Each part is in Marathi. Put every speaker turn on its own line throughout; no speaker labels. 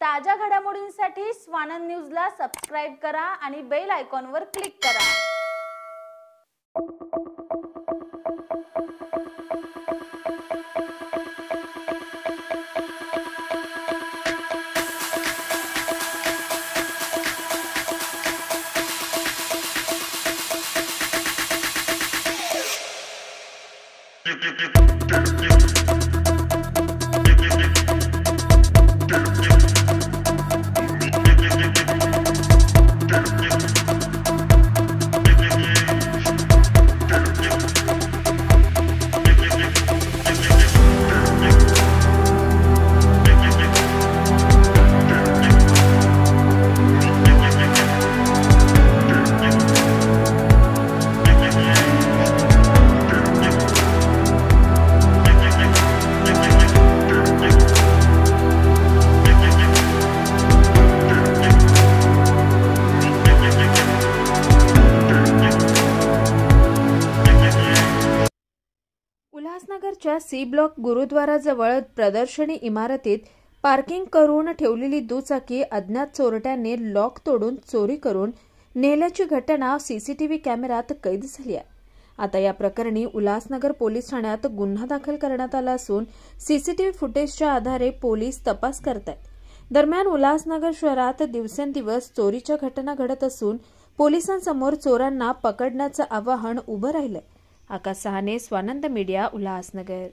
ताज्या घडामोडींसाठी स्वानंद न्यूजला सबस्क्राइब करा आणि बेल आयकॉनवर क्लिक करा। उल्हासनगरच्या सी ब्लॉक गुरुद्वाराजवळ प्रदर्शनी इमारतीत पार्किंग करून ठेवलेली दुचाकी अज्ञात चोरट्यांनी लॉक तोडून चोरी करून नेल्याची घटना सीसीटीव्ही कॅमेऱ्यात कैद झाली आहे। आता या प्रकरणी उल्हासनगर पोलीस ठाण्यात गुन्हा दाखल करण्यात आला असून सीसीटीव्ही फुटेजच्या आधारे पोलीस तपास करत आहेत। दरम्यान उल्हासनगर शहरात दिवसेंदिवस चोरीच्या घटना घडत असून पोलिसांसमोर चोरांना पकडण्याचं आवाहन उभं राहिलंय। आकाश सहाने, स्वानंद मीडिया, उल्हासनगर।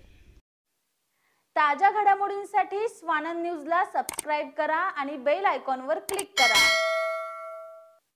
ताज्या घडामोडींसाठी स्वानंद न्यूजला सबस्क्राइब करा आणि बेल आयकॉनवर क्लिक करा।